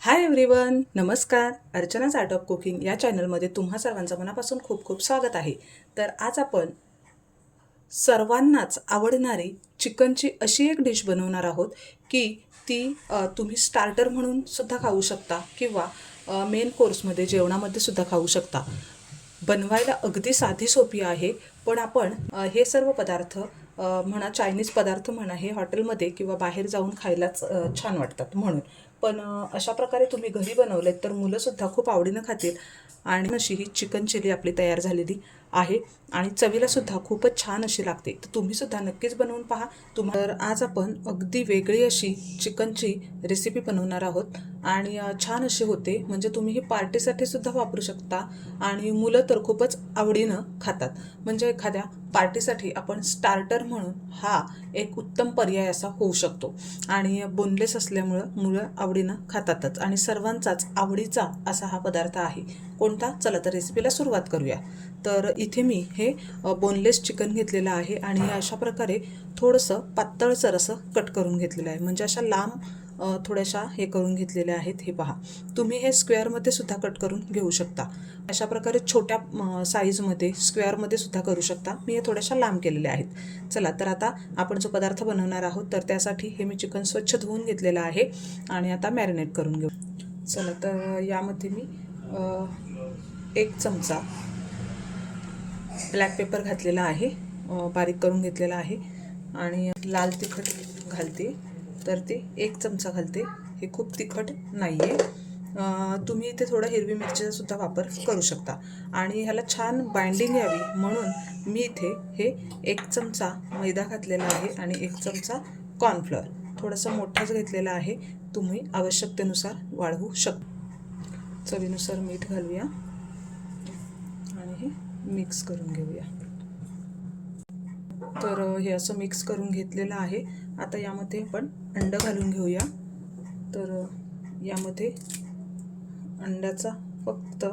Hi everyone, नमस्कार. अर्चनाच art of cooking या चॅनलमध्ये तुम्हा सर्वांचं मनापासून खूप खूप स्वागत आहे. तर आज आपण सर्वांनाच आवडणारी चिकनची अशी एक डिश बनवणार आहोत की ती तुम्ही स्टार्टर म्हणून सुद्धा खाऊ शकता किंवा मेन कोर्समध्ये जेवणामध्ये सुद्धा खाऊ शकता. बनवायला अगदी साधी सोपी आहे, पण आपण हे सर्व पदार्थ म्हणा चायनीज पदार्थ म्हणा हे हॉटेलमध्ये किंवा बाहेर जाऊन खायलाच छान वाटतात म्हणून. पण अशा प्रकारे तुम्ही घरी बनवलेत तर मुलंसुद्धा खूप आवडीनं खातील. आणि अशी ही चिकन चिली आपली तयार झालेली आहे आणि चवीलासुद्धा खूपच छान अशी लागते. तर तुम्हीसुद्धा नक्कीच बनवून पहा. तर आज आपण अगदी वेगळी अशी चिकनची रेसिपी बनवणार आहोत आणि छान अशी होते. म्हणजे तुम्ही ही पार्टीसाठी सुद्धा वापरू शकता आणि मुलं तर खूपच आवडीनं खातात. म्हणजे एखाद्या पार्टीसाठी आपण स्टार्टर म्हणून हा एक उत्तम पर्याय असा होऊ शकतो आणि बोनलेस असल्यामुळं मुलं आवडीनं खातातच आणि सर्वांचाच आवडीचा असा हा पदार्थ आहे. कोणता? चला तर रेसिपीला सुरुवात करूया. तर इथे मी हे बोनलेस चिकन घेतलेलं आहे आणि अशा प्रकारे थोडंसं पातळसर असं कट करून घेतलेलं आहे. म्हणजे अशा लांब थोड्याशा हे करून घेतलेल्या आहेत. हे पहा, तुम्ही हे स्क्वेअरमध्ये सुद्धा कट करून घेऊ शकता. अशा प्रकारे छोट्या साईजमध्ये स्क्वेअरमध्ये सुद्धा करू शकता. मी हे थोड्याशा लांब केलेल्या आहेत. चला तर आता आपण जो पदार्थ बनवणार आहोत तर त्यासाठी हे मी चिकन स्वच्छ धुवून घेतलेलं आहे आणि आता मॅरिनेट करून घेऊ. चला तर यामध्ये मी 1 चमचा ब्लॅक पेपर घातलेला आहे, बारीक करून घेतलेला आहे आणि लाल तिखट घालते तर ते 1 चमचा घालते. हे खूप तिखट नाही आहे. तुम्ही इथे थोडा हिरवी मिरचीचा सुद्धा वापर करू शकता आणि ह्याला छान बाइंडिंग यावी म्हणून मी इथे हे 1 चमचा मैदा घातलेला आहे आणि 1 चमचा कॉर्नफ्लोअर थोडासा मोठाच घेतलेला आहे. तुम्ही आवश्यकतेनुसार वाढवू शकता. चवीनुसार मीठ घालूया आणि हे मिक्स करून घेऊया. तर हे असं मिक्स करून घेतलेलं आहे. आता यामध्ये आपण अंडं घालून घेऊया. तर यामध्ये अंड्याचा फक्त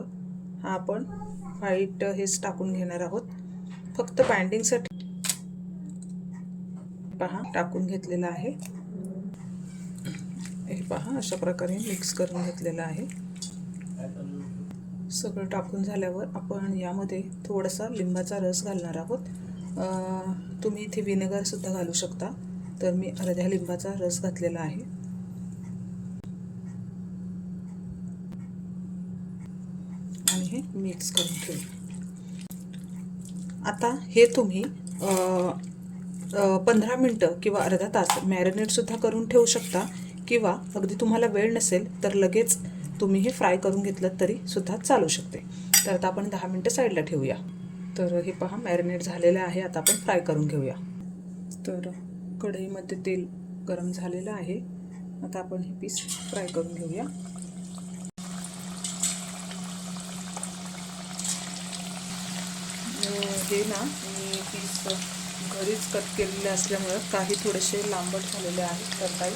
हा आपण व्हाईट हेच टाकून घेणार आहोत, फक्त बाइंडिंगसाठी. पहा, टाकून घेतलेला आहे. हे पहा, अशा प्रकारे मिक्स करून घेतलेलं आहे. सगळं टाकून झाल्यावर आपण यामध्ये थोडासा लिंबाचा रस घालणार आहोत. तुम्ही इथे व्हिनेगरसुद्धा घालू शकता. तर मी अर्ध्या लिंबाचा रस घातलेला आहे आणि हे मिक्स करून ठेवू. आता हे तुम्ही 15 मिनटं किंवा अर्धा तास मॅरिनेटसुद्धा करून ठेवू शकता किंवा अगदी तुम्हाला वेळ नसेल तर लगेच तुम्ही हे फ्राय करून घेतलं तरी सुद्धा चालू शकते. तर आता आपण 10 मिनटं साईडला ठेवूया. तर हे पहा, मॅरिनेट झालेलं आहे. आता आपण फ्राय करून घेऊया. तर कढईमध्ये तेल गरम झालेलं आहे. आता आपण हे पीस फ्राय करून घेऊया. हे ना मी पीस घरीच कट केलेले असल्यामुळं काही थोडेसे लांबट झालेले आहेत तर काही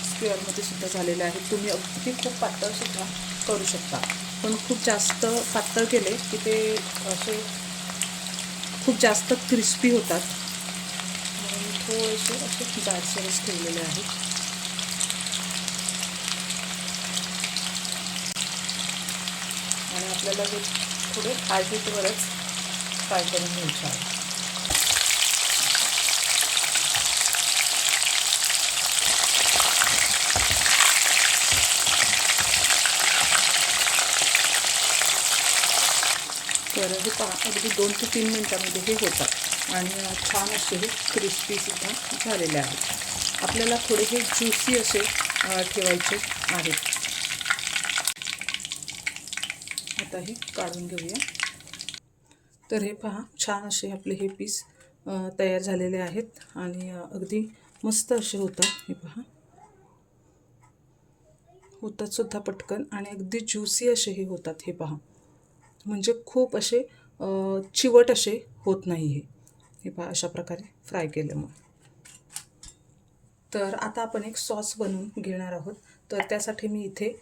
स्क्वेअरमध्ये सुद्धा झालेले आहेत. तुम्ही अगदी खूप पातळसुद्धा करू शकता, पण खूप जास्त पातळ केले की ते असे खूप जास्त क्रिस्पी होतात म्हणून थोडेसे असे जाडसरच ठेवलेले आहेत. आणि आपल्याला हे थोडे हाय हीटवरच फ्राय करून घ्यायचे आहे. तर हे पहा, अगदी 2 ते 3 मिनटामध्ये हे होतात आणि छान असे हे क्रिस्पीसुद्धा झालेले आहेत. आपल्याला थोडे हे ज्युसी असे ठेवायचे आहेत. आता हे काढून घेऊया. तर हे पहा, छान असे आपले हे पीस तयार झालेले आहेत आणि अगदी मस्त असे होतात. हे पहा, होतात सुद्धा पटकन आणि अगदी ज्युसी असे हे होतात. हे पहा, म्हणजे खूप असे चिवट असे होत नाही. हे पहा, अशा प्रकारे फ्राय केल्यामुळे. तर आता आपण एक सॉस बनवून घेणार आहोत. तर त्यासाठी मी इथे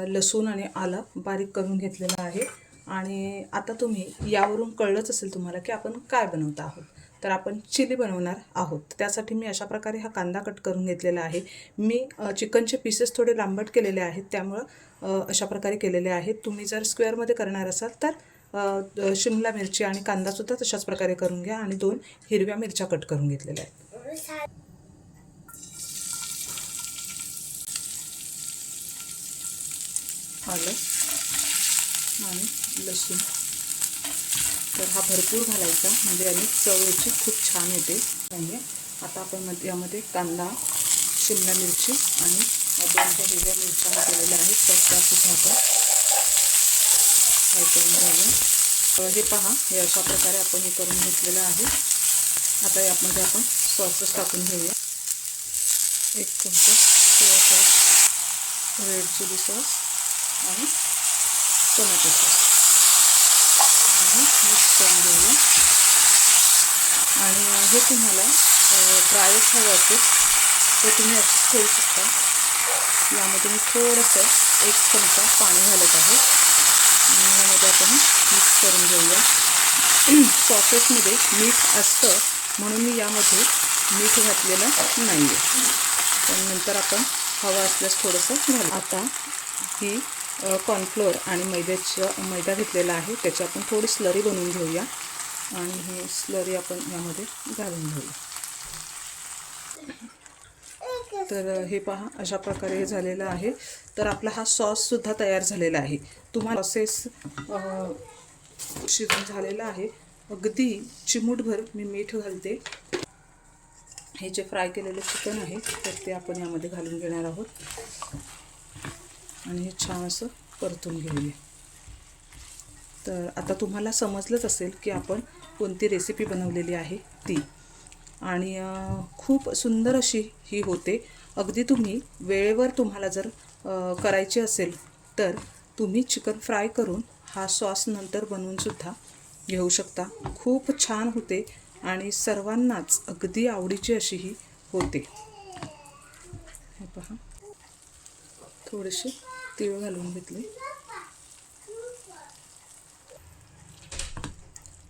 लसूण आणि आलं बारीक करून घेतलेलं आहे आणि आता तुम्ही यावरून कळलंच असेल तुम्हाला की आपण काय बनवत आहोत. तर आपण चिली बनवणार आहोत. त्यासाठी मी अशा प्रकारे हा कांदा कट करून घेतलेला आहे. मी चिकनचे पीसेस थोडे लांबट केलेले आहेत, त्यामुळं अशा प्रकारे केलेले आहेत. तुम्ही जर स्क्वेअरमध्ये करणार असाल तर शिमला मिरची आणि कांदासुद्धा तशाच प्रकारे करून घ्या. आणि 2 हिरव्या मिरच्या कट करून घेतलेल्या आहेत. आलं आणि लसूण, तर हा भरपूर घालायचा, म्हणजे याने चव याची खूप छान येते. म्हणजे आता आपण यामध्ये कांदा, शिमला मिरची आणि 2 हिरव्या मिरच्या केलेल्या आहेत, तर त्यासुद्धा आपण फ्राय करून घेऊया. हे पहा, हे अशा प्रकारे आपण हे करून घेतलेलं आहे. आता यामध्ये आपण सॉसेस टाकून घेऊया. 1 चमचा soya sauce, red chilli sauce आणि टोमॅटो सॉस आणि मिक्स करून घेऊया. आणि हे तुम्हाला ड्रायच हवं असेल तर तुम्ही असंच ठेवू शकता. यामध्ये मी थोडंसं 1 चमचा पाणी घालत आहे आणि यामध्ये आपण मिक्स करून घेऊया. सॉसेसमध्ये मीठ असतं म्हणून मी यामध्ये मीठ घातलेलं नाही आहे, पण नंतर आपण हवं असल्यास थोडंसं घालू. आता ही कॉर्नफ्लोअर आणि मैदा घेतलेला आहे, त्याची आपण थोडी स्लरी बनवून घेऊया आणि ही स्लरी आपण यामध्ये घालून घेऊया. तर हे पहा, अशा प्रकारे हे झालेलं आहे. तर आपला हा सॉससुद्धा तयार झालेला आहे. तुम्हाला सॉसेस शिजून झालेला आहे. अगदी चिमूटभर मी मीठ घालते. हे जे फ्राय केलेलं चिकन आहे तर ते आपण यामध्ये घालून घेणार आहोत आणि हे छान असं परतून घेऊया. तर आता तुम्हाला समजलंच असेल की आपण कोणती रेसिपी बनवलेली आहे ती, आणि खूप सुंदर अशी ही होते. अगदी तुम्ही वेळेवर तुम्हाला जर करायची असेल तर तुम्ही चिकन फ्राय करून हा सॉस नंतर बनवूनसुद्धा घेऊ शकता. खूप छान होते आणि सर्वांनाच अगदी आवडीची अशी ही होते. हे पहा, थोडेसे तीळ घालून घेतले.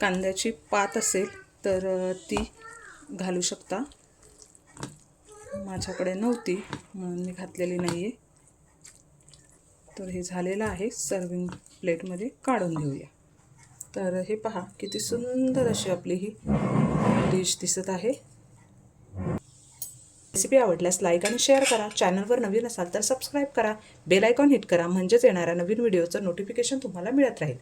कांद्याची पात असेल तर ती घालू शकता. माझ्याकडे नव्हती म्हणून मी घातलेली नाही आहे. तर हे झालेलं आहे. सर्विंग प्लेटमध्ये काढून घेऊया. तर हे पहा, किती सुंदर अशी आपली ही डिश दिसत आहे. रेसिपी आवडल्यास लाईक आणि शेअर करा. चॅनलवर नवीन असाल तर सबस्क्राईब करा. बेल आयकॉन हिट करा, म्हणजेच येणाऱ्या नवीन व्हिडिओचं नोटिफिकेशन तुम्हाला मिळत राहील.